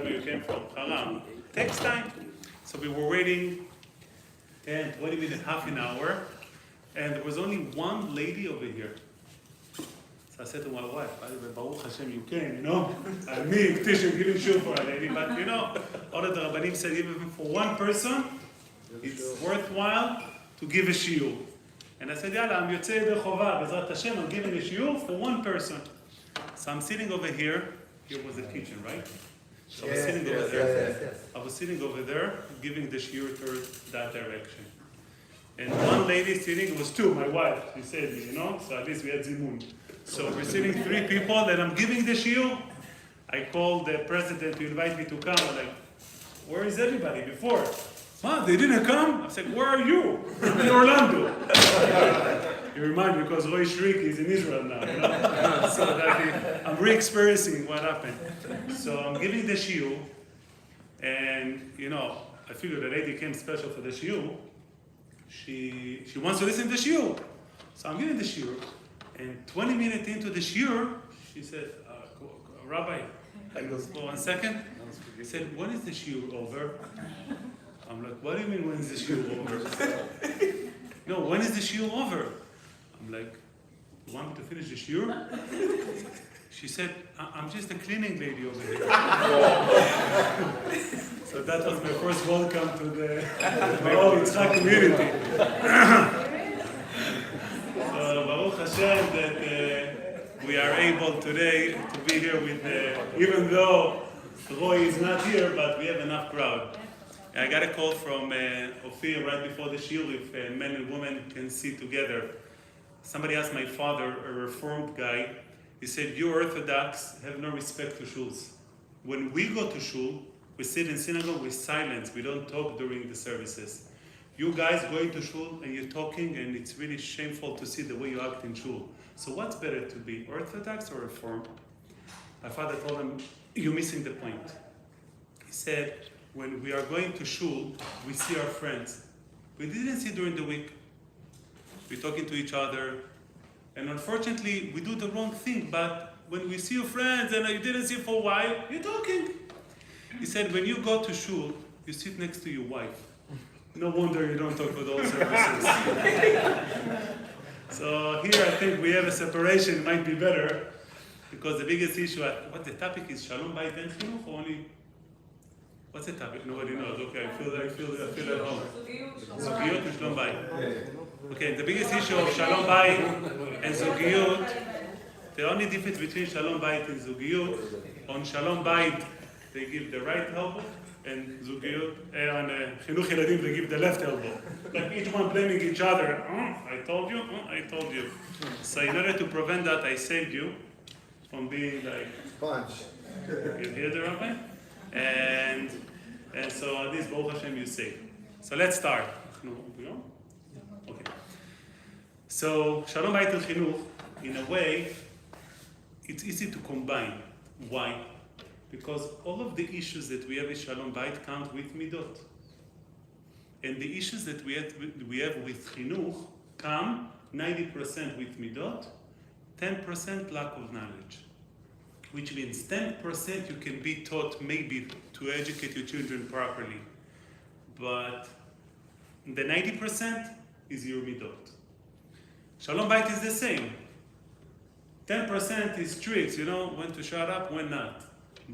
where you came from, Haram. Takes time. So we were waiting 10, 20 minutes, half an hour, and there was only one lady over here. So I said to my wife, Baruch Hashem, you came, you know? I'm me, Tisha, giving shul for a lady, but you know, all of the Rabbanim said even for one person, it's worthwhile to give a shiur. And I said, Yalla, I'm Yotzei Yedei Chova, Bezrat Hashem, I'm giving a shiur for one person. So I'm sitting over here. Here was the kitchen, right? So I was sitting over there. I was sitting over there, giving the shiur towards that direction. And one lady sitting, it was two, my wife, she said, you know, so at least we had zimun. So we're sitting 3 people, and I'm giving the shiur. I called the president to invite me to come. I'm like, where is everybody before? Ma, they didn't come? I said, where are you? In Orlando. You remind me, because Roy Shrik is in Israel now, you know? So that I'm re-experiencing what happened. So I'm giving the shiur, and, you know, I figured the lady came special for the shiur. She wants to listen to the shiur. So I'm giving the shiur, and 20 minutes into the shiur, she said, Rabbi, I go, 1 second. He said, when is the shiur over? I'm like, what do you mean when is the shiur over? No, when is the shiur over? I'm like, you want me to finish the shiur? She said, I'm just a cleaning lady over here. So that was my first welcome to the Yitzchak community. So Baruch Hashem that we are able today to be here with, even though Roy is not here, but we have enough crowd. I got a call from Ophir right before the shiur if men and women can sit together. Somebody asked my father, a reformed guy, he said, you Orthodox have no respect to shuls. When we go to shul, we sit in synagogue with silence. We don't talk during the services. You guys going to shul and you're talking, and it's really shameful to see the way you act in shul. So what's better to be, Orthodox or Reformed? My father told him, you're missing the point. He said, when we are going to shul, we see our friends. We didn't see during the week. We're talking to each other. And unfortunately, we do the wrong thing. But when we see your friends and you didn't see for a while, you're talking. He said, when you go to shul, you sit next to your wife. No wonder you don't talk with all services. So here I think we have a separation, might be better. Because the biggest issue, what the topic is, Shalom Bait and Chinuch, or only... What's the topic? Nobody knows. Okay, I feel at home. Zugiyut and Shalom Bait. Okay, the biggest issue of Shalom Bait and Zugiyut, the only difference between Shalom Bait and Zugiyut, on Shalom Bait, they give the right elbow, and Zugiyut, on Chinuch yeladim, they give the left elbow. Like each one blaming each other. I told you, I told you. So in order to prevent that, I saved you from being like... Punch. You hear the Rabbi? And so at least Baruch Hashem you say. So let's start. Okay. So Shalom Bait and Chinuch, in a way, it's easy to combine. Why? Because all of the issues that we have with Shalom Bait count with midot. And the issues that we have with Chinuch come 90% with midot, 10% lack of knowledge. Which means 10% you can be taught maybe to educate your children properly. But the 90% is your midot. Shalom Bait is the same. 10% is tricks, you know, when to shut up, when not.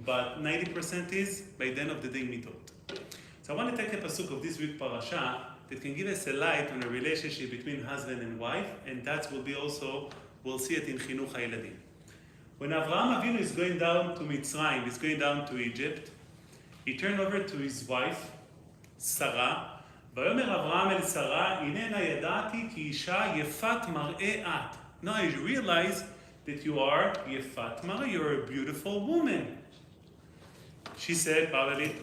But 90% is, by the end of the day, midot. So I want to take a pasuk of this week parasha that can give us a light on a relationship between husband and wife, and that will be also, we'll see it in Chinuch yeladim. When Avraham Avinu is going down to Mitzrayim, he's going down to Egypt, he turned over to his wife, Sarah, ויאמר אברהם אל שרה, הננה ידעתי כי אישה יפת מראה את. Now you realize that you are יפת מראה, you're a beautiful woman. She said, probably,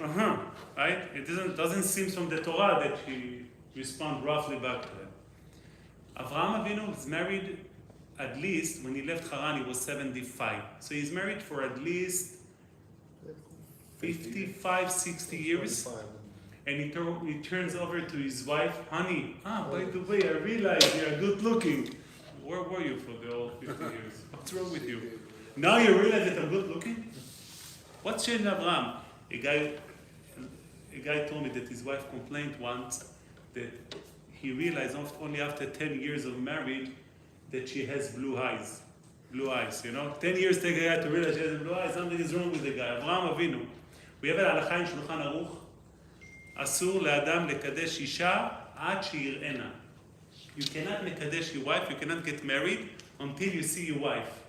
right? It doesn't seem from the Torah that she responded roughly back to him. Avraham Avinu was married at least, when he left Haran, he was 75. So he's married for at least 55, 60 years. And he turns over to his wife, honey, by the way, I realize you're good looking. Where were you for the whole 50 years? What's wrong with you? Now you realize that I'm good looking? What's changed Abraham? A guy told me that his wife complained once that he realized only after 10 years of marriage that she has blue eyes. Blue eyes, 10 years take a guy to realize she has blue eyes, something is wrong with the guy. Avraham Avinu. We have an הלכה in Shulchan Aruch. אסור לאדם לקדש אישה עד שיראנה. You cannot מקדש your wife, you cannot get married until you see your wife.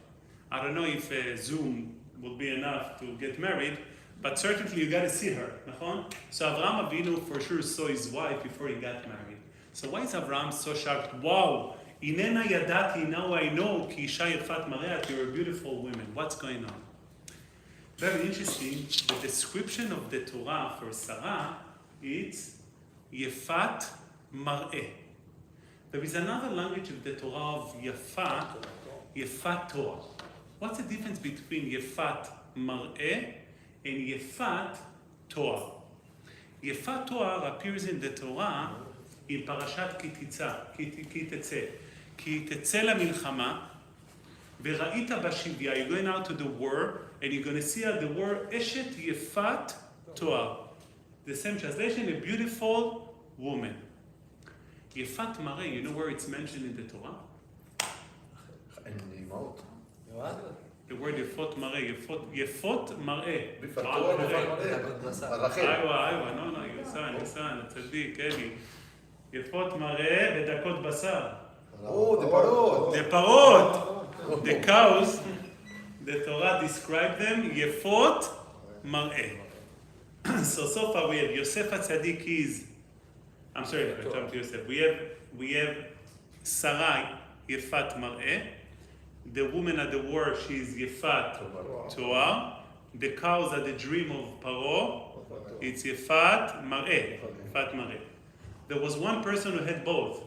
I don't know if Zoom will be enough to get married, but certainly you got to see her, נכון? So Avraham Avinu for sure saw his wife before he got married. So why is Avraham so shocked? Wow, הננה ידעתי, now I know, כי אישה יפת מראה, you're a beautiful woman. What's going on? Very interesting, the description of the Torah for Sarah, it's יפת מראה. There is another language of the Torah of יפת Torah. What's the difference between יפת מראה and יפת Torah? יפת Torah appears in the Torah in פרשת כי תצא למלחמה וראית בשביה, you're going out to the war and you're going to see the word אשת יפת Torah. The same translation, a beautiful woman. יפת מראה, you know where it's mentioned in the Torah? The word יפות מראה, יפות מראה. איווה, no, יוסן, הצדיק, אלי. יפות מראה ודקות בשר. The parot. The cows, the Torah described them, יפות מראה. So far we have Yosef HaTzadik is, I'm sorry, I jumped to Yosef. We have Sarai, Yefat Mar'eh. The woman at the war, she's Yefat Torah. The cows are the dream of Paro. It's Yefat Mar'eh. Yefat Mar'eh. There was one person who had both.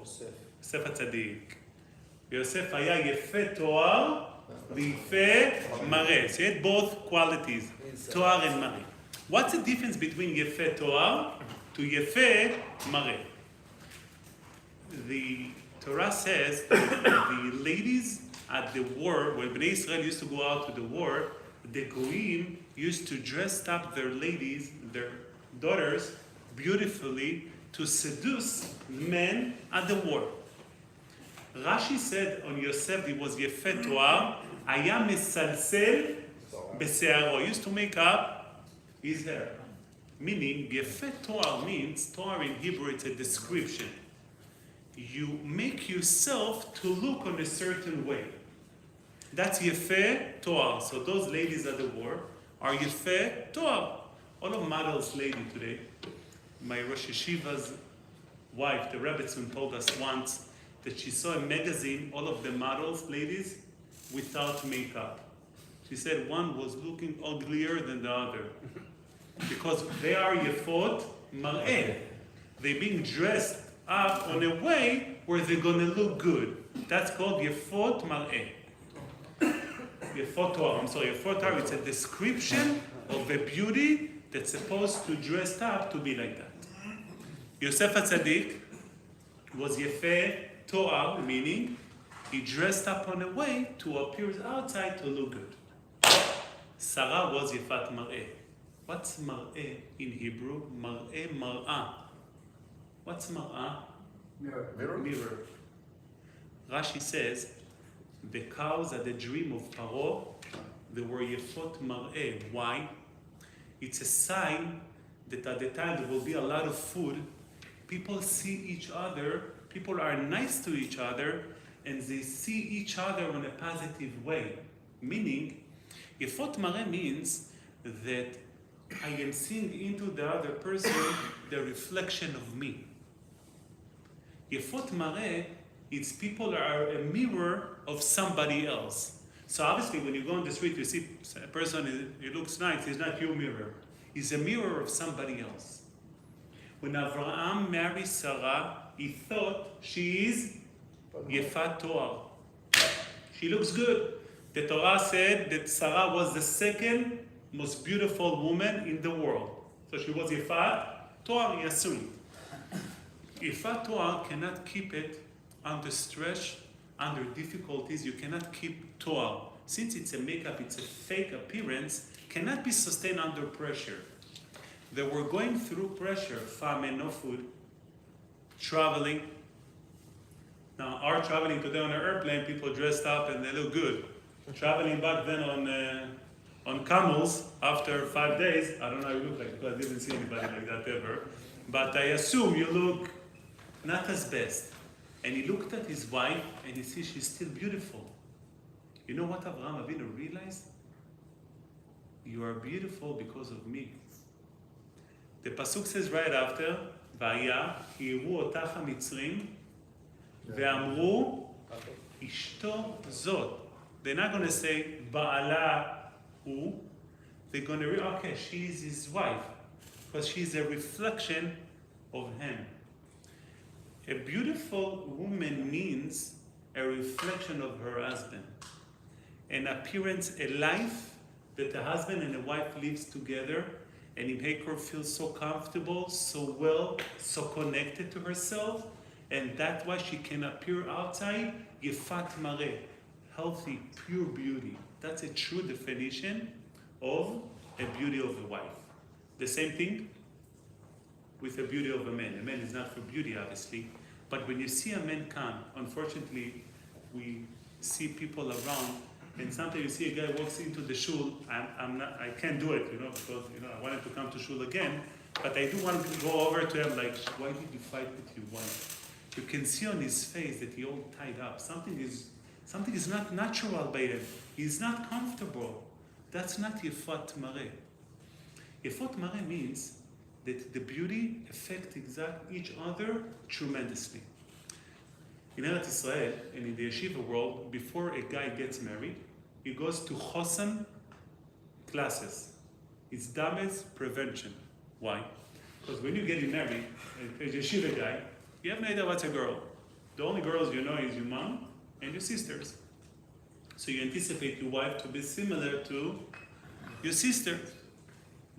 Yosef HaTzadik. Yosef היה יפה תואר ויפה מראה. So he had both qualities, תואר and מראה. What's the difference between יפה תואר to יפה מראה? The Torah says that the ladies at the war, when Bnei Israel used to go out to the war, the Goyim used to dress up their ladies, their daughters, beautifully to seduce men at the war. Rashi said on Yosef, he was יפה תואר, היה מסלסל בשערו. He used to make up his hair. Meaning, יפה תואר means, תואר in Hebrew, it's a description. You make yourself to look on a certain way. That's יפה תואר. So those ladies at the war are יפה תואר. All of Madel's lady today, my Rosh Yeshiva's wife, the Rebbetzin, told us once that she saw a magazine, all of the models, ladies, without makeup. She said one was looking uglier than the other. Because they are yefot mar'eh. They're being dressed up in a way where they're going to look good. That's called yefot mar'eh. Yefot Torah, yefot Torah, it's a description of a beauty that's supposed to dress up to be like that. Yosef HaTzadik was yefeh Torah, meaning he dressed up on a way to appear outside to look good. Sarah was yefat mar'eh. What's mar'eh in Hebrew? Mar'eh, mar'ah. What's mar'ah? Mirror. Rashi says, the cows are the dream of Paro. They were yefot mar'eh. Why? It's a sign that at the time there will be a lot of food. People see each other. People are nice to each other, and they see each other in a positive way. Meaning, yefot mar'eh means that I am seeing into the other person the reflection of me. Yefot mar'eh, it's people are a mirror of somebody else. So obviously, when you go on the street, you see a person, he looks nice, he's not your mirror. He's a mirror of somebody else. When Avraham married Sarah, he thought she is yefat Torah. She looks good. The Torah said that Sarah was the second most beautiful woman in the world. So she was yefat Torah, he assumed. Yefat Torah cannot keep it under stress, under difficulties. You cannot keep Torah. Since it's a makeup, it's a fake appearance, cannot be sustained under pressure. They were going through pressure, famine, no food, traveling. Now, our traveling today on an airplane, people dressed up and they look good. Traveling back then on camels after 5 days, I don't know how you look like, because I didn't see anybody like that ever. But I assume you look not as best. And he looked at his wife and he sees she's still beautiful. You know what Avraham Avinu realized? You are beautiful because of me. The pasuk says right after, והיה כי יראו אותך המצרים ואמרו אשתו זאת. They're not going to say בעלה הוא. They're going to read, okay, she's his wife, because she's a reflection of him. A beautiful woman means a reflection of her husband. An appearance, a life that a husband and a wife lives together, and it makes her feel so comfortable, so well, so connected to herself, and that's why she can appear outside, yefat mareh, healthy, pure beauty. That's a true definition of a beauty of a wife. The same thing with the beauty of a man. A man is not for beauty, obviously, but when you see a man come, unfortunately, we see people around, and sometimes you see a guy walks into the shul. I can't do it, because I wanted to come to shul again, but I do want to go over to him like, why did you fight with your wife? You can see on his face that he all tied up. Something is not natural by him. He's not comfortable. That's not yefat mareh. Yefat mareh means that the beauty affects each other tremendously. In Eretz Israel and in the yeshiva world, before a guy gets married, he goes to chosam classes. It's damage prevention. Why? Because when you're getting married, a yeshiva guy, you have no idea what's a girl. The only girls you know is your mom and your sisters. So you anticipate your wife to be similar to your sister.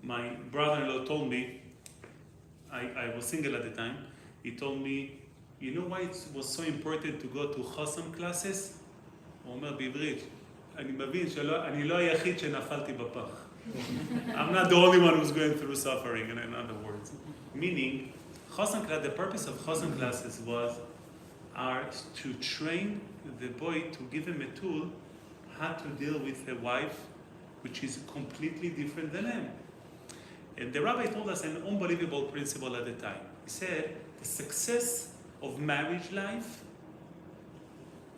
My brother-in-law told me, I was single at the time, he told me, you know why it was so important to go to chosam classes? הוא אומר בעברית, אני מבין אני לא היחיד שנפלתי בפח. I'm not the only one who's going through suffering, in other words. Meaning, the purpose of chosam classes are to train the boy, to give him a tool how to deal with a wife which is completely different than him. And the rabbi told us an unbelievable principle at the time. He said, the success of marriage life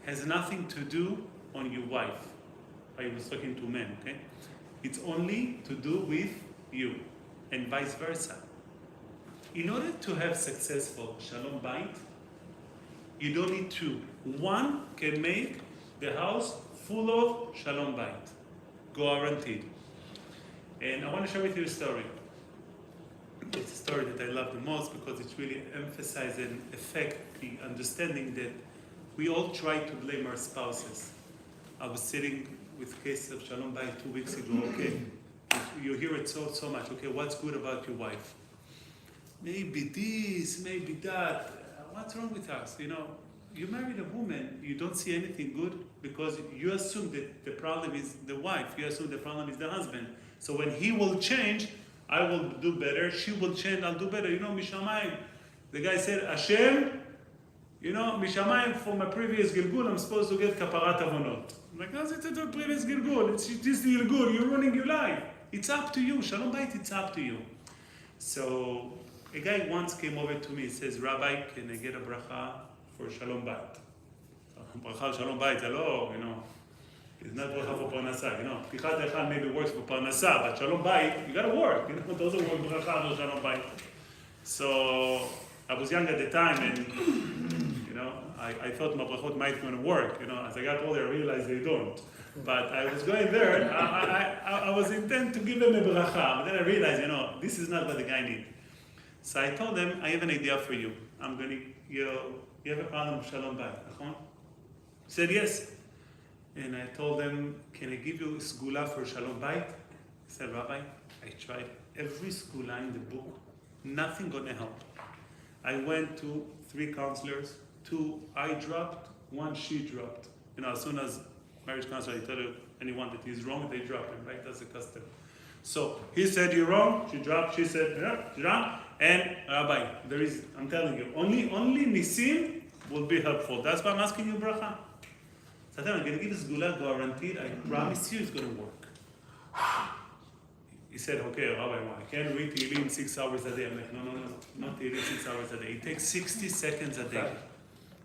has nothing to do on your wife. I was talking to men, okay? It's only to do with you, and vice versa. In order to have successful Shalom Bait, you don't need two. One can make the house full of Shalom Bait. Guaranteed. And I want to share with you a story. It's a story that I love the most because it really emphasizes and affects the understanding that we all try to blame our spouses. I was sitting with cases of Shalom Bait 2 weeks ago. Okay, you hear it so much. Okay, what's good about your wife? Maybe this, maybe that. What's wrong with us? You married a woman, you don't see anything good because you assume that the problem is the wife. You assume the problem is the husband. So when he will change, I will do better. She will change, I'll do better. Mishamayim. The guy said, Hashem, Mishamayim, for my previous Gilgul, I'm supposed to get kaparat avonot. I'm like, how's it a previous Gilgul? It's this Gilgul, you're ruining your life. It's up to you. Shalom Bait, it's up to you. So a guy once came over to me and says, Rabbi, can I get a bracha for Shalom Bait? Bracha Shalom Bait, hello, it's not bracha for parnasa, Pichat Echad maybe works for parnasa, but Shalom Bait, you gotta work, it doesn't work bracha for Shalom Bait. So I was young at the time, and I thought my brachot might gonna work. As I got older, I realized they don't. But I was going there, and I was intent to give them a bracha, but then I realized, this is not what the guy needs. So I told them, I have an idea for you. You have a problem with Shalom Bait, נכון? He said yes. And I told them, can I give you a sgula for Shalom Bait? He said, Rabbi, I tried every sgula in the book. Nothing gonna help. I went to 3 counselors, 2 I dropped, 1 she dropped. As soon as marriage counselor, I tell you anyone that is wrong, they drop him, right? That's the custom. So he said, you're wrong. She dropped. She said, yeah, she dropped. And Rabbi, I'm telling you, only nisim will be helpful. That's why I'm asking you bracha. So I'm going to give this gula guaranteed. I promise you it's going to work. He said, okay, Rabbi, I can't read Tehillim 6 hours a day. I'm like, no, not Tehillim 6 hours a day. It takes 60 seconds a day.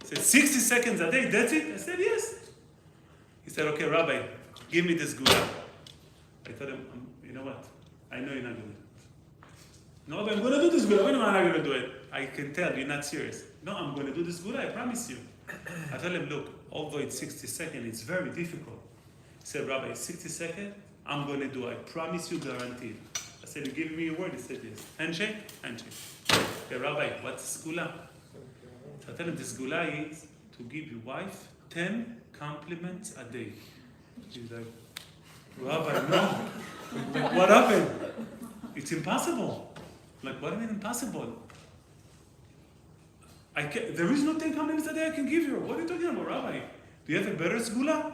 He said, 60 seconds a day, that's it? I said, yes. He said, okay, Rabbi, give me this gula. I told him, you know what? I know you're not going to do it. No, but I'm going to do this gula. When am I not going to do it? I can tell you're not serious. No, I'm going to do this gula, I promise you. I told him, look, although it's 60 seconds, it's very difficult. He said, Rabbi, it's 60 seconds, I'm going to do it. I promise you, guaranteed. I said, you give me your word? He said, yes. Handshake? Handshake. Okay, Rabbi, what's gula? So I tell him, this gula is to give your wife 10 compliments a day. He's like, Rabbi, no. What happened? It's impossible. Like, what do you mean impossible? There is no 10 compliments a day I can give you. What are you talking about, Rabbi? Do you have a better segula?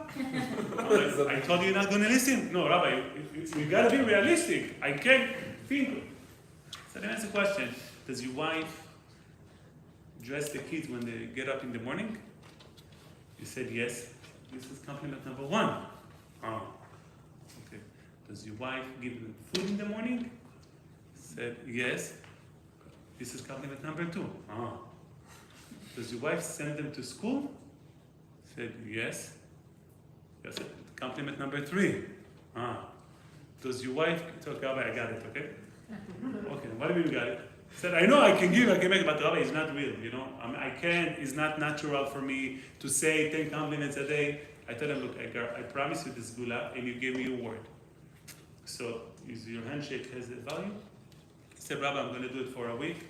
I told you you're not going to listen. No, Rabbi, you got to be realistic. I can't think. So then ask the question, does your wife dress the kids when they get up in the morning? You said yes. This is compliment number 1. Oh, okay. Does your wife give them food in the morning? Said yes. This is compliment number 2. Oh. Does your wife send them to school? Said yes. Yes. Compliment number 3. Does your wife? Okay, Rabbi, I got it. Okay. Okay. What do you mean you got it? Said I know I can make it, but Rabbi, it's not real. You know, I can't. It's not natural for me to say 10 compliments a day. I tell him, look, I promise you this gula, and you gave me your word. So is your handshake has a value? He said, Rabbi, I'm going to do it for a week,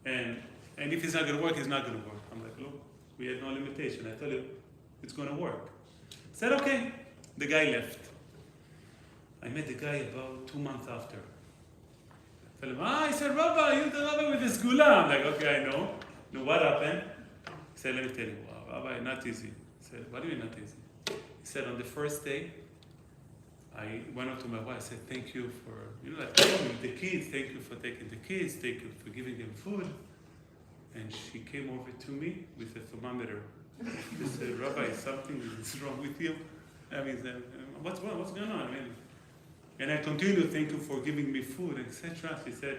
and if it's not going to work, it's not going to work. I'm like, look, we had no limitation. I told you it's going to work. He said, okay. The guy left. I met the guy about 2 months after. I tell him, I said, Rabbi, you're the Rabbi with the gula. I'm like, okay, I know. No, what happened? He said, let me tell you, Rabbi, not easy. I said, what do you mean not easy? He said, on the first day, I went up to my wife. I said, thank you for, like the kids. Thank you for taking the kids. Thank you for giving them food. And she came over to me with a thermometer. She said, Rabbi, something is wrong with you. I mean, what's wrong? What's going on? I mean, and I continued, thank you for giving me food, etc. She said,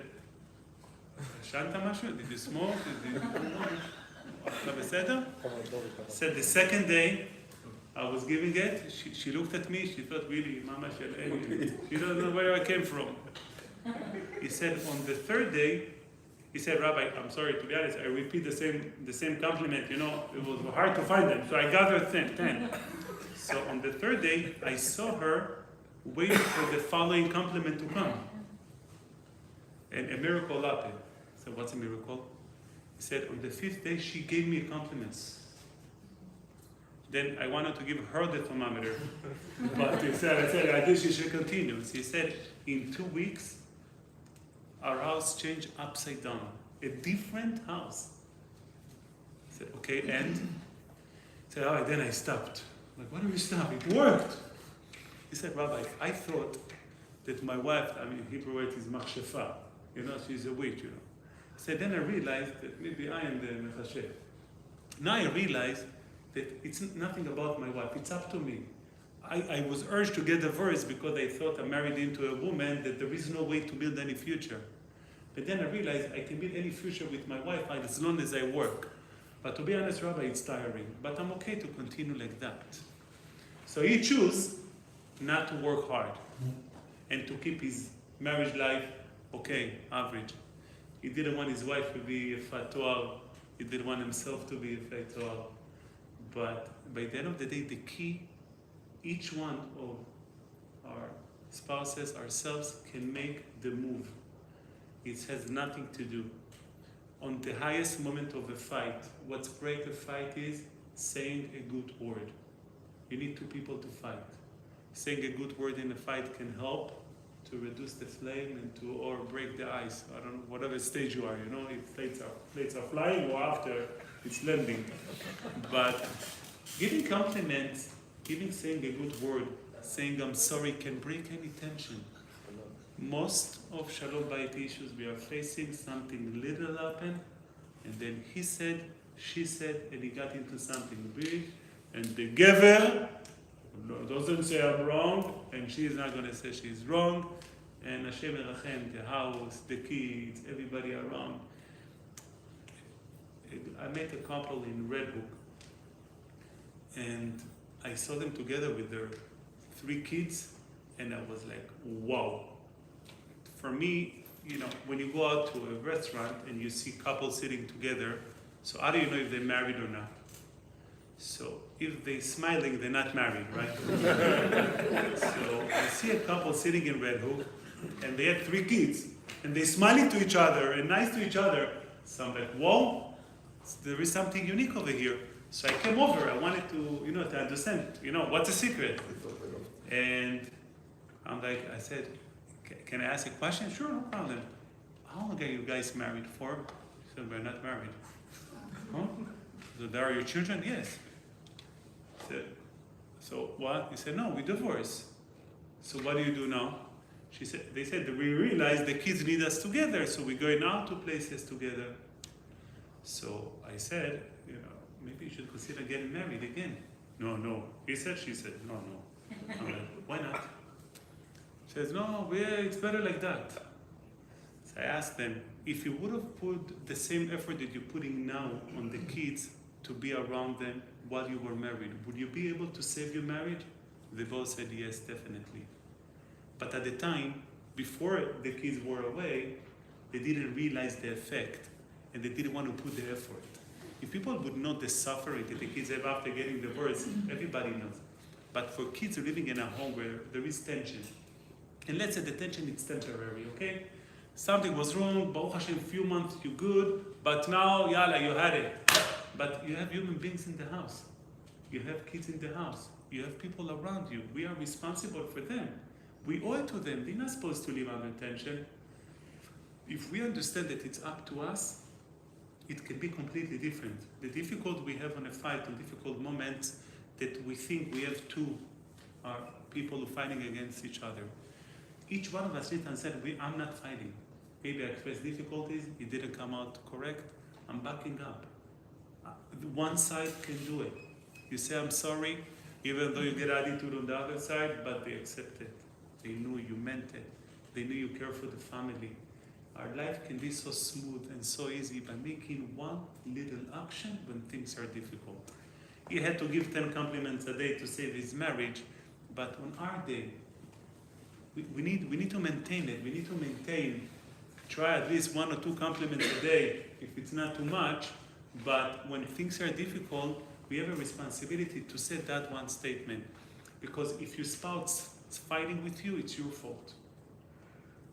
Shanta mashu? Did you smoke? Said the second day I was giving it, she looked at me, she thought really, Mama Shel, she doesn't know where I came from. He said on the third day, he said, Rabbi, I'm sorry, to be honest, I repeat the same compliment, it was hard to find them, so I gathered 10. So on the third day, I saw her waiting for the following compliment to come. And a miracle happened. So what's a miracle? He said, on the 5th day, she gave me compliments. Then I wanted to give her the thermometer. But I said, I guess she should continue. So he said, in 2 weeks, our house changed upside down. A different house. I said, okay, and? He said, all right, then I stopped. I'm like, why do you stop? It worked. He said, Rabbi, I thought that my wife, Hebrew word is machshefa. She's a witch, I said, then I realized that maybe I am the mechashev. Now I realized that it's nothing about my wife. It's up to me. I was urged to get divorced because I thought I married into a woman that there is no way to build any future. But then I realized I can build any future with my wife as long as I work. But to be honest, Rabbi, it's tiring. But I'm okay to continue like that. So he chose not to work hard and to keep his marriage life average. He didn't want his wife to be a fatwa. He didn't want himself to be a fatwa. But by the end of the day, the key, each one of our spouses, ourselves, can make the move. It has nothing to do. On the highest moment of a fight, what's break a fight is saying a good word. You need 2 people to fight. Saying a good word in a fight can help to reduce the flame and or break the ice. I don't know, whatever stage you are, if plates are flying or after it's landing. But giving compliments, saying a good word, saying I'm sorry can break any tension. most of Shalom Bait issues we are facing, something little happened, and then he said, she said, and he got into something big, and the giver doesn't say I'm wrong, and she is not going to say she's wrong, and Hashem Erachem, the house, the kids, everybody around. I met a couple in Red Hook, and I saw them together with their 3 kids, and I was like, wow. For me, when you go out to a restaurant and you see couples sitting together, so how do you know if they're married or not? So if they're smiling, they're not married, right? So I see a couple sitting in Red Hook, and they had 3 kids, and they're smiling to each other and nice to each other. So I'm like, whoa, there is something unique over here. So I came over. I wanted to, to understand, what's the secret? And I said, can I ask a question? Sure, no problem. How long are you guys married for? He said, we're not married. Huh? So there are your children? Yes. I said, so what? He said, no, we divorced. So what do you do now? They said that we realized the kids need us together, so we're going out to places together. So I said, maybe you should consider getting married again. No. He said, she said, no. I'm like, why not? She says, no, it's better like that. So I asked them, if you would have put the same effort that you're putting now on the kids to be around them while you were married, would you be able to save your marriage? They both said yes, definitely. But at the time, before the kids were away, they didn't realize the effect, and they didn't want to put the effort. If people would know the suffering that the kids have after getting divorced, everybody knows. But for kids living in a home where there is tension, and let's say the tension is temporary, okay? Something was wrong, Baruch Hashem, few months you're good, but now, yalla, you had it. But you have human beings in the house. You have kids in the house. You have people around you. We are responsible for them. We owe it to them. They're not supposed to live under tension. If we understand that it's up to us, it can be completely different. The difficult we have on a fight, on difficult moments, that we think we have 2 people who are fighting against each other. Each one of us needs to understand, I'm not fighting. Maybe I expressed difficulties, it didn't come out correct, I'm backing up. One side can do it. You say, I'm sorry, even though you get attitude on the other side, but they accept it. They knew you meant it. They knew you care for the family. Our life can be so smooth and so easy by making one little action when things are difficult. He had to give 10 compliments a day to save his marriage, but on our day, we need to maintain it. We need to try at least 1 or 2 compliments a day, if it's not too much, but when things are difficult, we have a responsibility to say that one statement. Because if your spouse is fighting with you, it's your fault.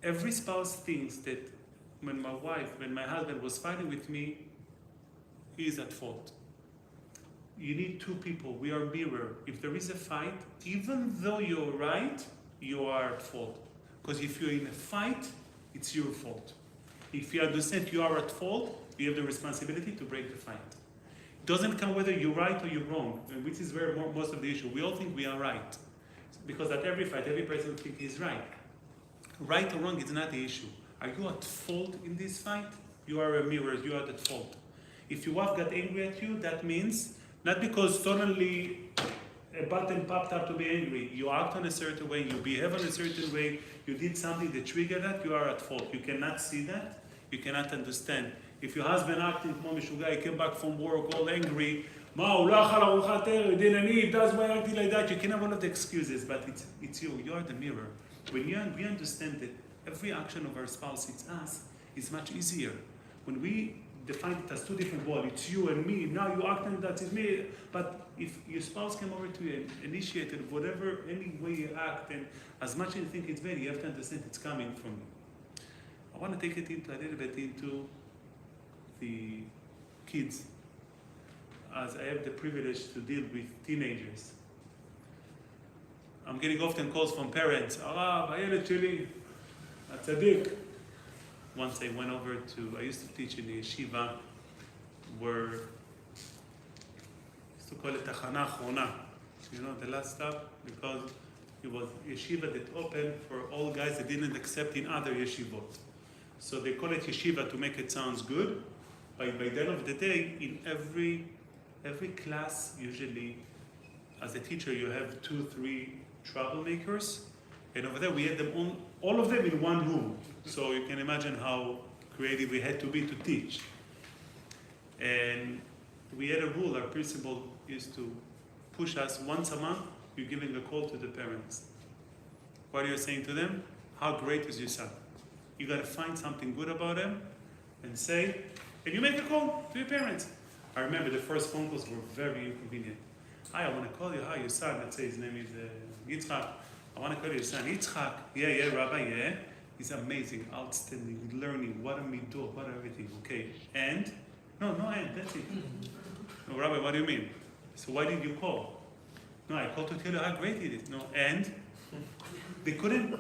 Every spouse thinks that when my husband was fighting with me, he is at fault. You need 2 people. We are mirror. If there is a fight, even though you're right, you are at fault. Because if you're in a fight, it's your fault. If you understand you are at fault, you have the responsibility to break the fight. It doesn't come whether you're right or you're wrong, which is where most of the issue. We all think we are right. Because at every fight, every person thinks he's right. Right or wrong is not the issue. Are you at fault in this fight? You are a mirror, you are at fault. If your wife got angry at you, that means, not because suddenly a button popped up to be angry. You act in a certain way, you behave in a certain way, you did something that triggered that, you are at fault. You cannot see that, you cannot understand. If your husband acting כמו משוגע, he came back from work all angry, מה, הוא לא אכל ארוחת ערב, didn't eat, that's why I acted like that. You can have one of the excuses, but it's you are the mirror. When we understand that every action of our spouse, it's us, it's much easier. When we define it as 2 different worlds, it's you and me, now you acting that is me, but if your spouse came over to you and initiated whatever, any way you act, and as much as you think it's bad, you have to understand it's coming from you. I want to take it a little bit into the kids, as I have the privilege to deal with teenagers. I'm getting often calls from parents, הרב, הילד שלי, הצדיק. Once I went over I used to teach in the yeshiva, where I used to call it תחנה אחרונה, the last stop, because It was yeshiva that opened for all guys that didn't accept in other yeshivot. So they call it yeshiva to make it sound good. But by the end of the day, in every class, usually, as a teacher, you have 2-3 troublemakers. And over there, we had them all of them in one room. So you can imagine how creative we had to be to teach. And we had a rule. Our principal used to push us once a month. You're giving a call to the parents. What are you saying to them? How great is your son? You got to find something good about him and say, and you make a call to your parents. I remember the first phone calls were very inconvenient. Hi, I want to call you. Hi, your son. Let's say his name is Yitzchak. I want to call you your son. Yitzchak. Yeah, Rabbi, yeah. He's amazing, outstanding, learning, what a midot, what everything. Okay, and? No, and, that's it. No, Rabbi, what do you mean? So why did you call? No, I called to tell you how great it is. No, and?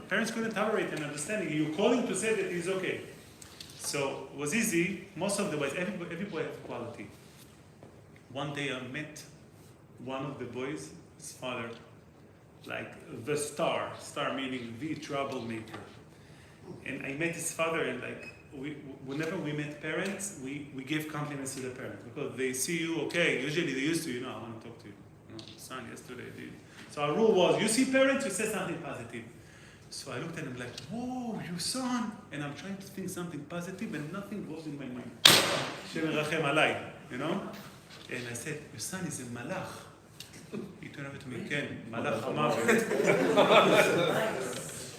Parents couldn't tolerate an understanding. You're calling to say that he's okay. So it was easy. Most of the boys, every boy has quality. One day I met one of the boys, his father, like the star meaning the troublemaker. And I met his father, and like whenever we met parents, we give compliments to the parents because they see you okay. Usually they used to, I want to talk to you. Son, yesterday did. So our rule was, you see parents, you say something positive. So I looked at him like, whoa, your son. And I'm trying to think something positive, and nothing goes in my mind. Shem Rachem Alai, And I said, your son is a malach. He turned over to me, Ken, malach hamavet.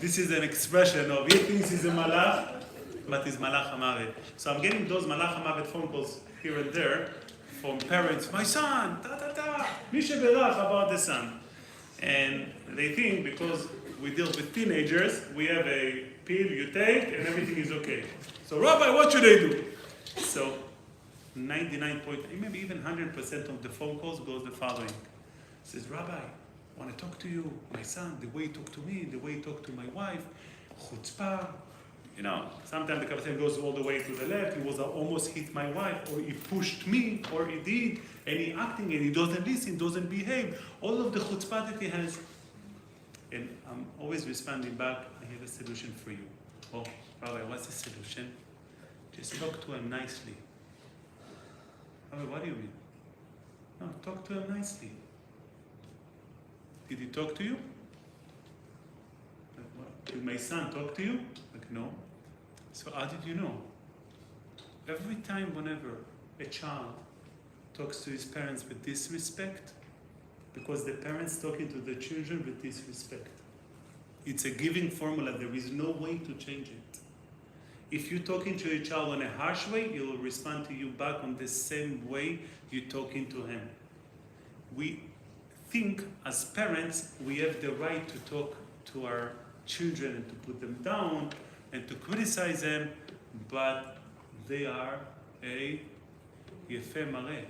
This is an expression of, he thinks he's a malach, but he's malach hamavet. So I'm getting those malach hamavet phone calls here and there from parents, my son, Misha Berach about the son. And they think because we deal with teenagers, we have a pill you take and everything is okay. So Rabbi, what should I do? So 99 maybe even 100% of the phone calls goes the following. Says, Rabbi, I want to talk to you, my son, the way he talked to me, the way he talked to my wife, chutzpah. Sometimes the conversation goes all the way to the left. He was almost hit my wife, or he pushed me, or he did, and he acting, and he doesn't listen, doesn't behave. All of the chutzpah that he has. And I'm always responding back, I have a solution for you. Oh, Rabbi, what's the solution? Just talk to him nicely. Rabbi, what do you mean? No, talk to him nicely. Did he talk to you? Did my son talk to you? Like, no. So how did you know? Every time whenever a child talks to his parents with disrespect, because the parents talking to the children with disrespect. It's a giving formula. There is no way to change it. If you're talking to your child in a harsh way, he will respond to you back on the same way you're talking to him. We think as parents we have the right to talk to our children and to put them down and to criticize them, but they are a yefeh mareh.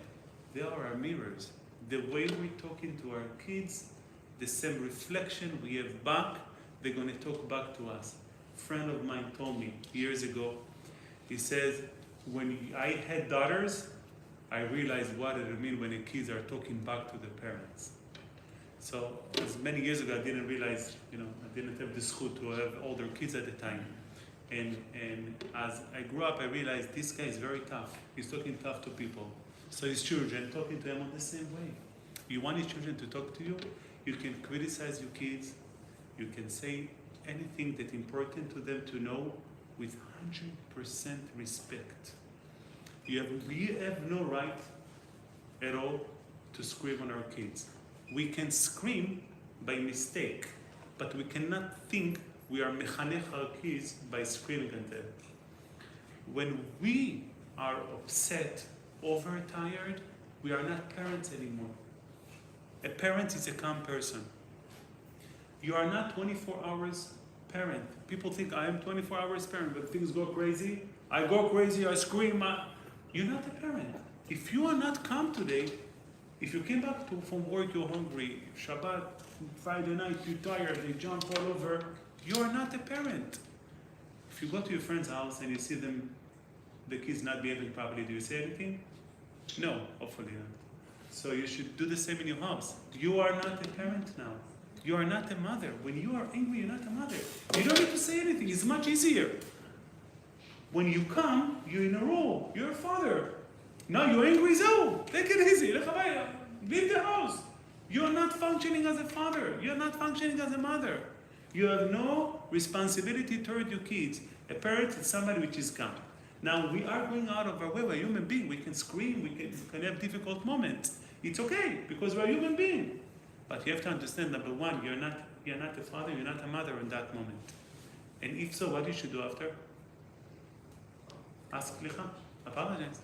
They are our mirrors. The way we're talking to our kids, the same reflection we have back, they're going to talk back to us. A friend of mine told me years ago, he says, when I had daughters, I realized what it means when the kids are talking back to the parents. So, as many years ago, I didn't realize, I didn't have the zchut to have older kids at the time. And as I grew up, I realized this guy is very tough. He's talking tough to people. So his children, talking to them on the same way. You want your children to talk to you, you can criticize your kids, you can say anything that's important to them to know with 100% respect. We have no right at all to scream on our kids. We can scream by mistake, but we cannot think we are mechanech our kids by screaming at them. When we are upset, overtired, we are not parents anymore. A parent is a calm person. You are not 24 hours parent. People think I am 24 hours parent, but things go crazy. I go crazy, I scream. You're not a parent. If you are not calm today, if you came back from work, you're hungry, Shabbat, Friday night, you're tired, they jump all over, you are not a parent. If you go to your friend's house and you see them, the kids not behaving properly, do you say anything? No, hopefully not. So you should do the same in your house. You are not a parent now. You are not a mother. When you are angry, you're not a mother. You don't need to say anything. It's much easier. When you come, you're in a role. You're a father. Now you're angry, so take it easy. Leave the house. You're not functioning as a father. You're not functioning as a mother. You have no responsibility toward your kids. A parent is somebody which is calm. Now we are going out of our way. We're a human being. We can scream. We can have difficult moments. It's okay because we're a human being. But you have to understand, number one, you're not a father. You're not a mother in that moment. And if so, what you should do after? Ask Licha. Apologize.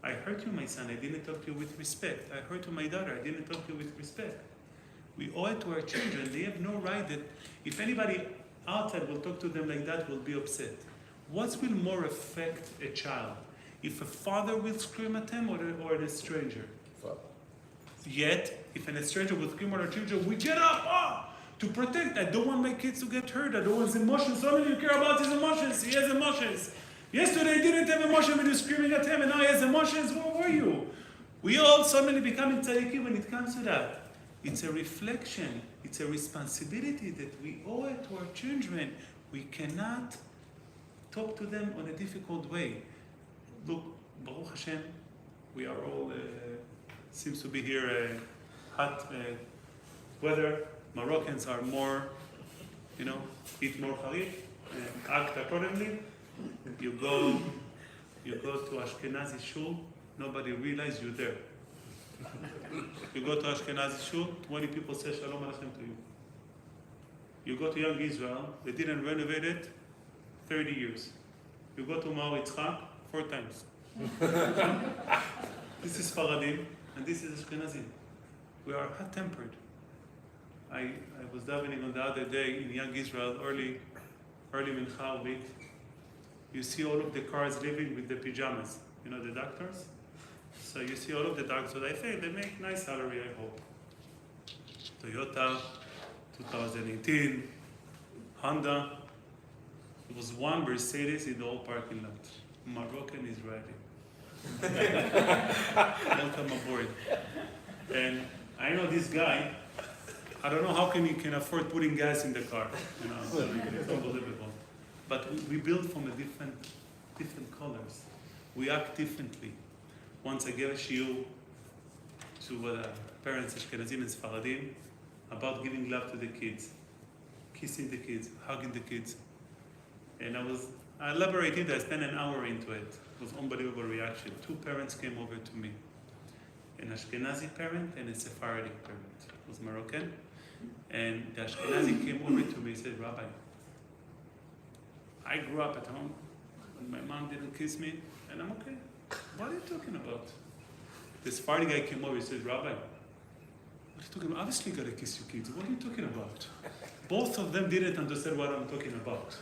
I hurt you, my son. I didn't talk to you with respect. I hurt you, my daughter. I didn't talk to you with respect. We owe it to our children. They have no right that if anybody outside will talk to them like that, will be upset. What will more affect a child? If a father will scream at him or a stranger? Father. Yet, if a stranger will scream at our children, we get up to protect. I don't want my kids to get hurt. I don't want his emotions. Somebody you care about his emotions. He has emotions. Yesterday he didn't have emotion when you were screaming at him, and now he has emotions. Where were you? We all suddenly becoming tzaddikim when it comes to that. It's a reflection. It's a responsibility that we owe it to our children. We cannot talk to them on a difficult way. Look, Baruch Hashem, we are all, seems to be here hot weather. Moroccans are more, eat more harif, act accordingly. You go to Ashkenazi shul, nobody realizes you're there. You go to Ashkenazi shul, 20 people say Shalom Aleichem to you. You go to Young Israel, they didn't renovate it 30 years. You go to Mao Yitzchak 4 times. This is Faradim, and this is Ashkenazim. We are hot-tempered. I was davening on the other day in Young Israel, early Mincha week. You see all of the cars living with the pajamas. The doctors? So you see all of the doctors. I think they make nice salary, I hope. Toyota, 2018, Honda. There was one Mercedes in the whole parking lot. Moroccan Israeli. Welcome aboard. And I know this guy. I don't know how he can afford putting gas in the car. It's unbelievable. But we build from a different colors. We act differently. Once I gave a shiur to parents, Ashkenazim and Sfaradim, about giving love to the kids, kissing the kids, hugging the kids. And I elaborated, I spent an hour into it. It was unbelievable reaction. 2 parents came over to me. An Ashkenazi parent and a Sephardic parent. It was Moroccan. And the Ashkenazi came over to me and said, Rabbi, I grew up at home, and my mom didn't kiss me, and I'm okay. What are you talking about? This Sephardi guy came over and said, Rabbi, what are you talking about? Obviously you gotta kiss your kids. What are you talking about? Both of them didn't understand what I'm talking about.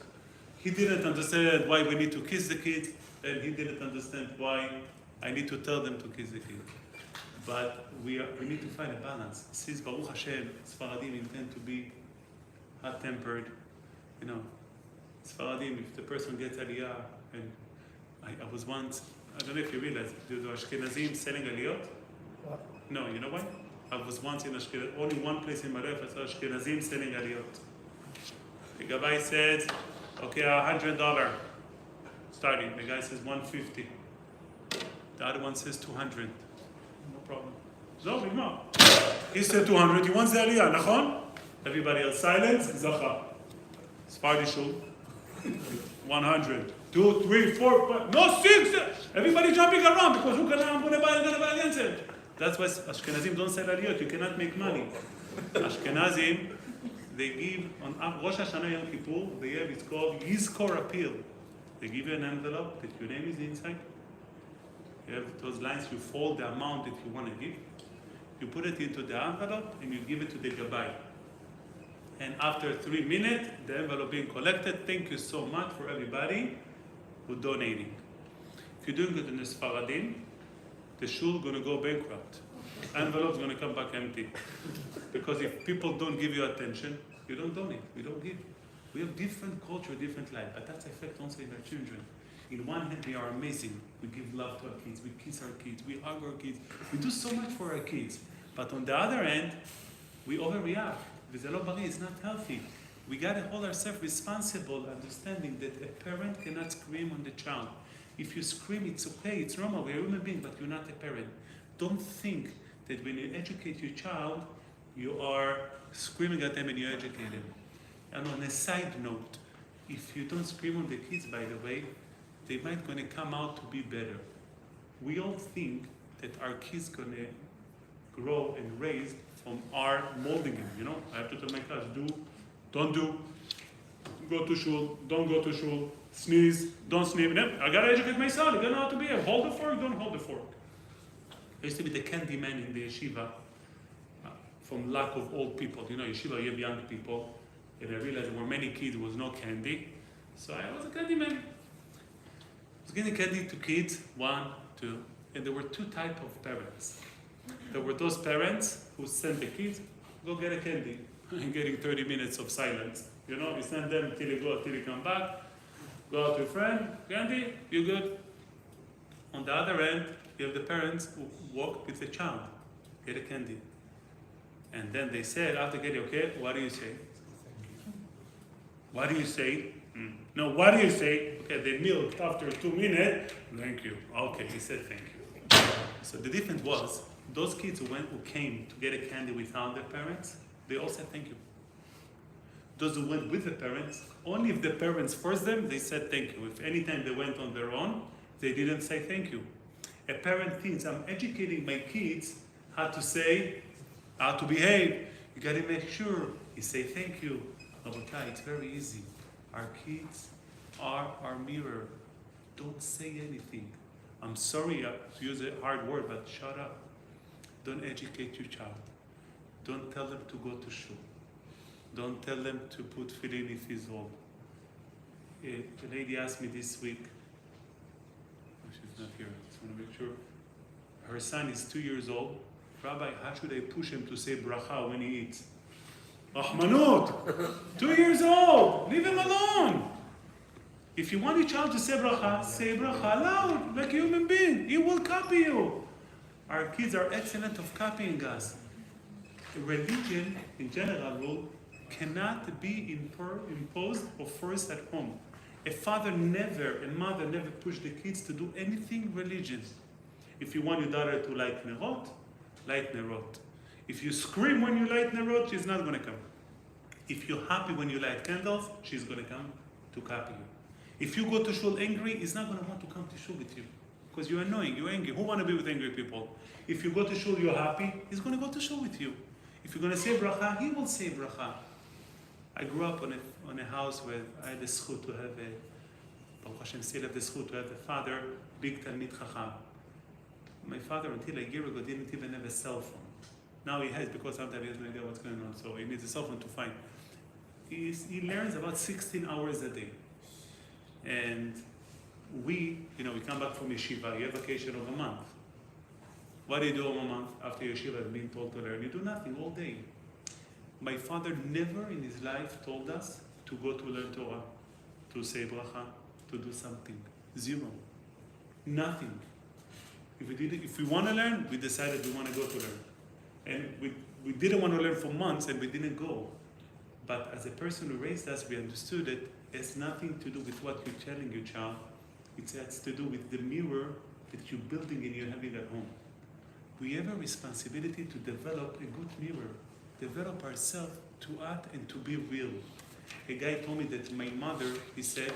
He didn't understand why we need to kiss the kids, and he didn't understand why I need to tell them to kiss the kids. But we need to find a balance. Since Baruch Hashem, Sfaradim intend to be hot-tempered, Sfaradim, if the person gets aliyah, and I was once, I don't know if you realize, do Ashkenazim selling aliyot? What? No, you know why? I was once in Ashkenaz, only one place in my life I saw Ashkenazim selling aliyot. The Rabbi said, okay, $100 starting. The guy says $150. The other one says $200. No problem. So, he said $200. He wants the aliyah, nachon? Everybody else silence. Zacha. Sephardi shul. 100. 2, 3, 4, 5. No, 6. Everybody jumping around because who can I'm gonna buy against it. That's why Ashkenazim don't sell aliyot. You cannot make money. Ashkenazim, they give on Rosh Hashanah Yom Kippur. They have it's called Yizkor Appeal. They give you an envelope that your name is inside. You have those lines. You fold the amount that you want to give. You put it into the envelope and you give it to the Rabbi. And after 3 minutes, the envelope being collected. Thank you so much for everybody who donating. If you're doing it in the Sfaradim, the shul going to go bankrupt. Envelope's going to come back empty. Because if people don't give you attention, you don't donate, you don't give. We have different culture, different life, but that's effect also in our children. In one hand, they are amazing. We give love to our kids, we kiss our kids, we hug our kids. We do so much for our kids. But on the other hand, we overreact. וזה לא בריא, it's not healthy. We got to hold ourselves responsible, understanding that a parent cannot scream on the child. If you scream, it's okay, it's normal, we're a human being, but you're not a parent. Don't think that when you educate your child, you are screaming at them and you educate them. And on a side note, if you don't scream on the kids, by the way, they might going to come out to be better. We all think that our kids going to grow and raise from our molding them, you know? I have to tell my class, do, don't do, go to shul, don't go to shul, sneeze, don't sneeze. I got to educate myself, I got to know how to behave. Hold the fork, don't hold the fork. I used to be the candy man in the yeshiva from lack of old people. You know, yeshiva, you have young people. And I realized there were many kids, there was no candy. So I was a candy man. I was giving candy to kids, 1, 2. And there were 2 types of parents. There were those parents who sent the kids, go get a candy. And getting 30 minutes of silence. You know, you send them till you go, till you come back. Go out to your friend, candy, you good. On the other end, you have the parents who walk with the child, get a candy. And then they said, after getting, okay, what do you say? What do you say? No, what do you say? Okay, they milked after 2 minutes. Thank you. Okay, he said thank you. So the difference was, those kids who came to get a candy without their parents, they all said thank you. Those who went with the parents, only if the parents forced them, they said thank you. If any time they went on their own, they didn't say thank you. A parent thinks, I'm educating my kids how to say, how to behave. You got to make sure you say thank you. Rabotai, it's very easy. Our kids are our mirror. Don't say anything. I'm sorry to use a hard word, but shut up. Don't educate your child. Don't tell them to go to shul. Don't tell them to put tefillin if he's old. A lady asked me this week, she's not here, I just want to make sure. Her son is 2 years old. Rabbi, how should I push him to say bracha when he eats? Rahmanut! 2 years old! Leave him alone! If you want your child to say bracha loud, like a human being. He will copy you. Our kids are excellent of copying us. Religion, in general rule, cannot be imposed or forced at home. A father never, a mother never push the kids to do anything religious. If you want your daughter to light nerot, light nerot. If you scream when you light nerot, she's not going to come. If you're happy when you light candles, she's going to come to copy you. If you go to shul angry, he's not going to want to come to shul with you. Because you're annoying, you're angry. Who want to be with angry people? If you go to shul, you're happy, he's going to go to shul with you. If you're going to say bracha, he will say bracha. I grew up on a house where I had the zchut to have Baruch Hashem, still have the zchut to have a father, big Talmid Chacham. My father, until a year ago, didn't even have a cell phone. Now he has, because sometimes he has no idea what's going on, so he needs a cell phone to find. He learns about 16 hours a day. And we come back from yeshiva, you have vacation of a month. What do you do of a month after yeshiva has been told to learn? You do nothing all day. My father never in his life told us to go to learn Torah, to say bracha, to do something. Zero. Nothing. If we want to learn, we decided we want to go to learn. And we didn't want to learn for months and we didn't go. But as a person who raised us, we understood that it has nothing to do with what you're telling your child. It has to do with the mirror that you're building and you're having at home. We have a responsibility to develop a good mirror, develop ourselves to act and to be real. A guy told me that my mother, he said,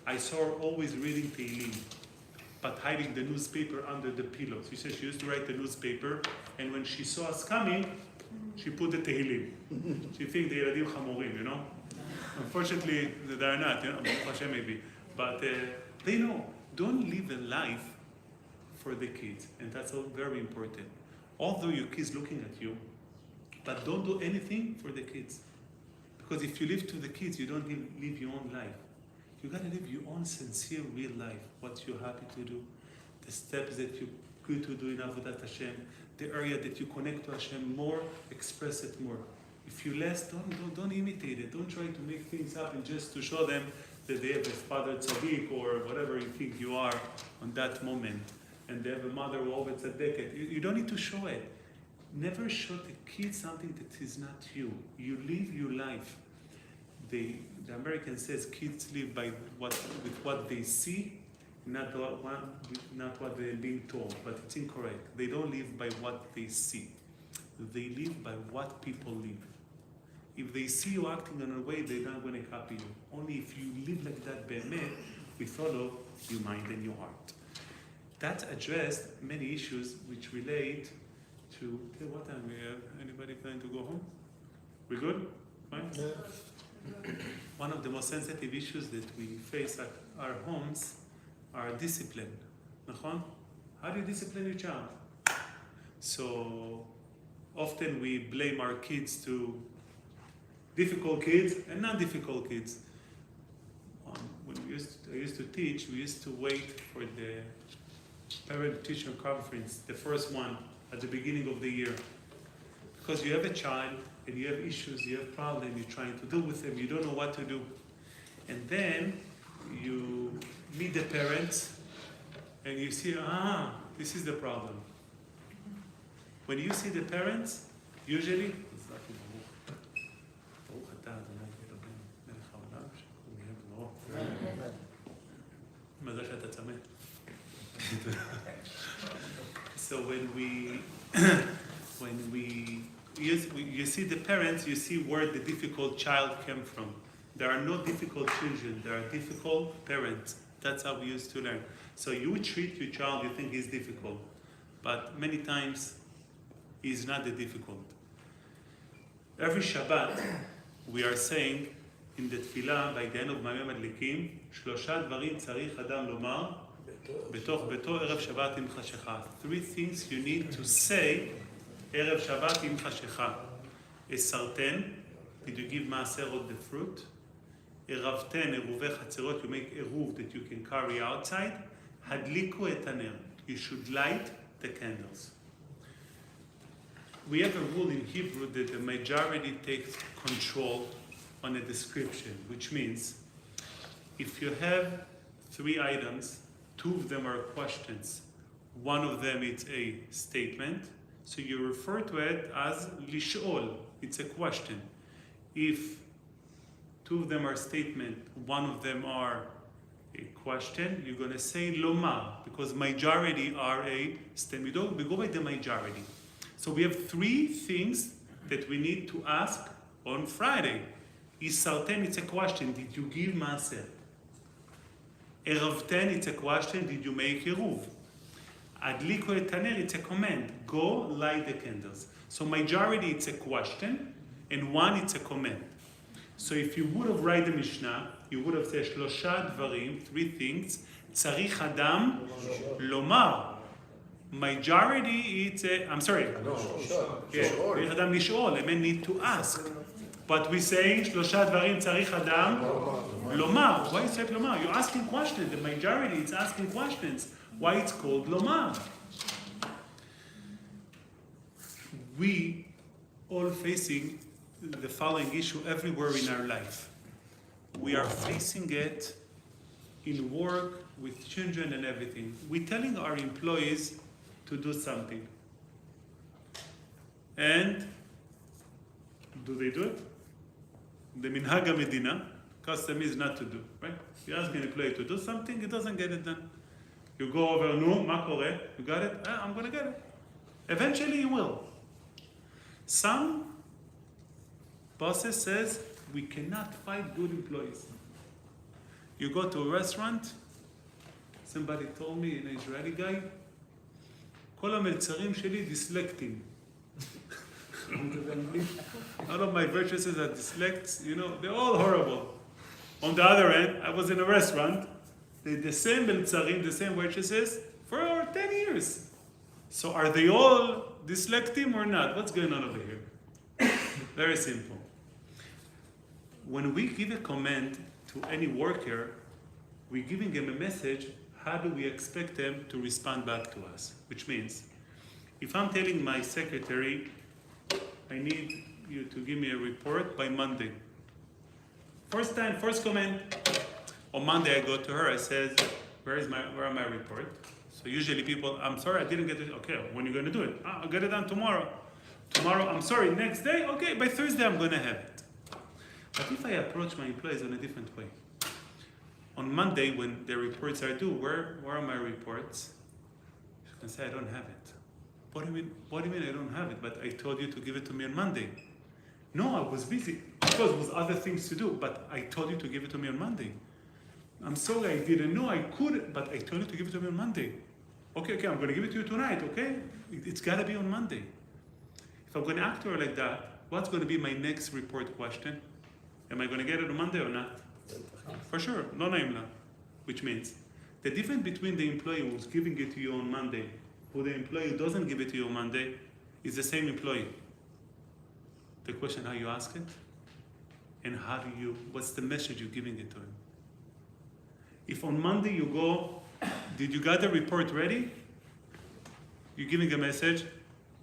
I saw her always reading Tehillim, but hiding the newspaper under the pillows. She said she used to write the newspaper, and when she saw us coming, she put the Tehillim. She thinks the yeladim chamorim, you know? Unfortunately, they are not, you know, Hashem maybe. But they know, don't live a life for the kids, and that's all very important. Although your kids looking at you, but don't do anything for the kids. Because if you live to the kids, you don't live your own life. You gotta live your own sincere, real life. What you're happy to do, the steps that you're good to do in Avodat Hashem, the area that you connect to Hashem more, express it more. If you're less, don't imitate it. Don't try to make things up and just to show them that they have a father tzaddik or whatever you think you are on that moment. And they have a mother who always tzaddiket. You don't need to show it. Never show the kid something that is not you. You live your life. The American says kids live with what they see, not what they're being told. But it's incorrect. They don't live by what they see. They live by what people live. If they see you acting in a way, they're not going to copy you. Only if you live like that, be'emet, with all of your mind and your heart. That addressed many issues which relate to. Okay, what time we have? Anybody planning to go home? We good? Fine? Yeah. One of the most sensitive issues that we face at our homes are discipline. Nachon? How do you discipline your child? So often we blame our kids to difficult kids and non-difficult kids. When I used to teach, we used to wait for the parent-teacher conference, the first one at the beginning of the year. Because you have a child and you have issues, you have problems, you're trying to deal with them, you don't know what to do. And then you meet the parents and you see, this is the problem. When you see the parents, usually, so you see the parents, you see where the difficult child came from. There are no difficult children, there are difficult parents. That's how we used to learn. So you treat your child, you think he's difficult, but many times he's not the difficult. Every Shabbat we are saying in the tefillah by the end of Mayom Adlikim, שלושה דברים צריך אדם לומר בתוך ביתו ערב שבת עם חשיכה. 3 things you need to say ערב שבת עם חשיכה. הסרטן, did you give מעשר of the fruit? ערבתן, עירובי חצרות, you make עירוב that you can carry outside. הדליקו את הנר, you should light the candles. We have a rule in Hebrew that the majority takes control on a description, which means if you have 3 items, 2 of them are questions, 1 of them is a statement, so you refer to it as lish'ol, it's a question. If 2 of them are statement, 1 of them are a question, you're going to say lomar, because majority are a statement. We go by the majority. So we have 3 things that we need to ask on Friday. Isarten, it's a question, did you give maaser? Eravten, it's a question, did you make eruv? Adliko etaner, it's a command, go light the candles. So majority, it's a question, and 1, it's a command. So if you would have write the Mishnah, you would have said, 3 דברים, 3 things, צריך אדם לומר. Majority, it's a, I'm sorry. צריך אדם לשאול, a man need to ask. But we say, 3 דברים צריך אדם לומר. Why is it לומר? You're asking questions. The majority is asking questions. Why it's called לומר? We all facing the following issue everywhere in our life. We are facing it in work, with children and everything. We're telling our employees to do something. And do they do it? The minhag medina, custom is not to do, right? You ask an employee to do something, he doesn't get it done. You go over, no, ma kore, you got it? I'm going to get it. Eventually you will. Some bosses says, we cannot find good employees. You go to a restaurant, somebody told me, an Israeli guy, כל המלצרים שלי dyslecting. All of my waitresses are dyslexics, they're all horrible. On the other end, I was in a restaurant, the same meltzarim, the same waitresses, for 10 years. So are they all dyslectic or not? What's going on over here? Very simple. When we give a command to any worker, we're giving them a message, how do we expect them to respond back to us? Which means, if I'm telling my secretary, I need you to give me a report by Monday. First comment. On Monday I go to her, I says, where are my report? So usually people, I'm sorry, I didn't get it. Okay, when are you going to do it? I'll get it done tomorrow. Tomorrow, I'm sorry, next day, okay, by Thursday I'm going to have it. But if I approach my employees in a different way, on Monday when the reports are due, where are my reports? You can say, I don't have it. What do you mean I don't have it? But I told you to give it to me on Monday. No, I was busy. Of course, there was other things to do, but I told you to give it to me on Monday. I'm sorry, I didn't know I could, but I told you to give it to me on Monday. Okay, I'm going to give it to you tonight, okay? It's got to be on Monday. If I'm going to act to her like that, what's going to be my next report question? Am I going to get it on Monday or not? For sure, no naimla. Which means, the difference between the employee who's giving it to you on Monday, who the employee who doesn't give it to you on Monday, is the same employee. The question how you ask it, and what's the message you're giving it to him? If on Monday you go, did you got the report ready? You're giving a message.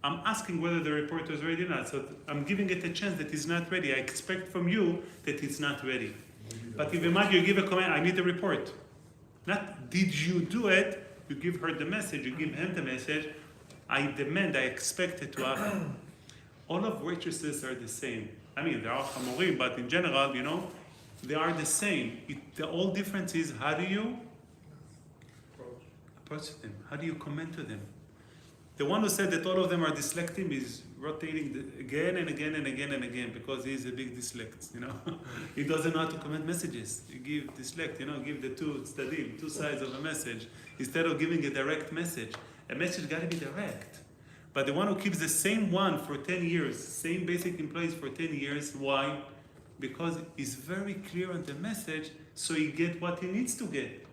I'm asking whether the report is ready or not. So I'm giving it a chance that it's not ready. I expect from you that it's not ready. But if you give a comment, I need the report. Not did you do it, you give her the message, you give him the message. I demand, I expect it to happen. All of waitresses are the same. I mean, there are chamorim, but in general, they are the same. The all difference is how do you approach them? How do you comment to them? The one who said that all of them are dyslexic is rotating again and again and again and again because he's a big dyslexic, He doesn't know how to comment messages. You give dyslexic, give the two sides of a message instead of giving a direct message. A message got to be direct. But the one who keeps the same one for 10 years, same basic employees for 10 years, why? Because he's very clear on the message, so he get what he needs to get.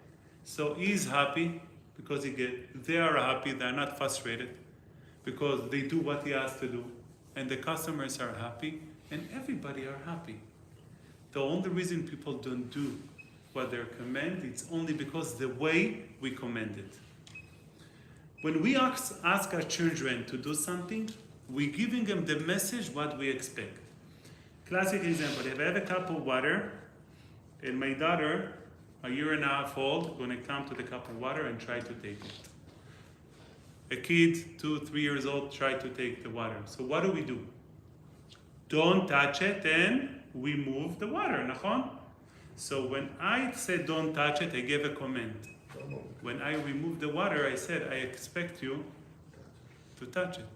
So he's happy because they are happy, they're not frustrated because they do what he has to do. And the customers are happy and everybody are happy. The only reason people don't do what they're commanded, it's only because the way we command it. When we ask our children to do something, we're giving them the message what we expect. Classic example, if I have a cup of water and my daughter, a year and a half old, going to come to the cup of water and try to take it. A kid, 2-3 years old, try to take the water. So what do? Don't touch it and we move the water, nachon? So when I said don't touch it, I gave a command. When I removed the water, I said, I expect you to touch it.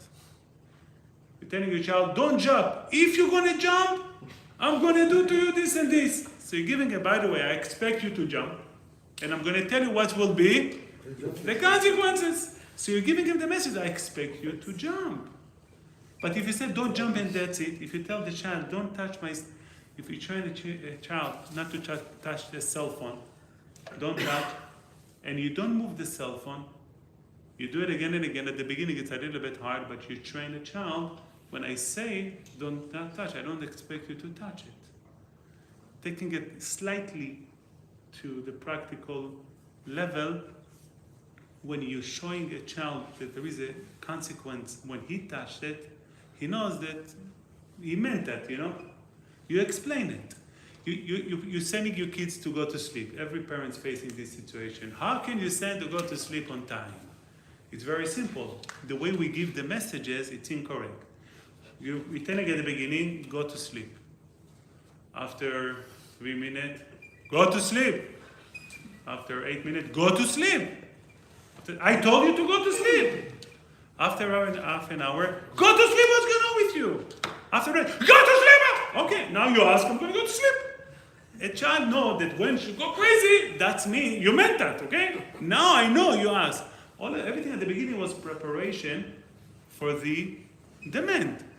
You're telling your child, don't jump. If you're going to jump, I'm going to do to you this and this. So you're giving it, by the way, I expect you to jump. And I'm going to tell you what will be the consequences. So you're giving him the message, I expect you to jump. But if you say, don't jump and that's it, if you tell the child, don't touch if you train a child not to touch the cell phone, don't touch, and you don't move the cell phone, you do it again and again. At the beginning, it's a little bit hard, but you train a child. When I say, don't touch, I don't expect you to touch it. Taking it slightly to the practical level, when you're showing a child that there is a consequence when he touched it, he knows that he meant that, You explain it. You're sending your kids to go to sleep. Every parent's facing this situation. How can you send to go to sleep on time? It's very simple. The way we give the messages, it's incorrect. We tell them at the beginning, go to sleep. After 3 minutes, go to sleep. After 8 minutes, go to sleep. I told you to go to sleep. After half an hour, go to sleep, what's going on with you? After that, go to sleep! Okay, now you ask, I'm going to go to sleep. A child knows that when she go crazy, that's me. You meant that, okay? Now I know you ask. Everything at the beginning was preparation for the demand.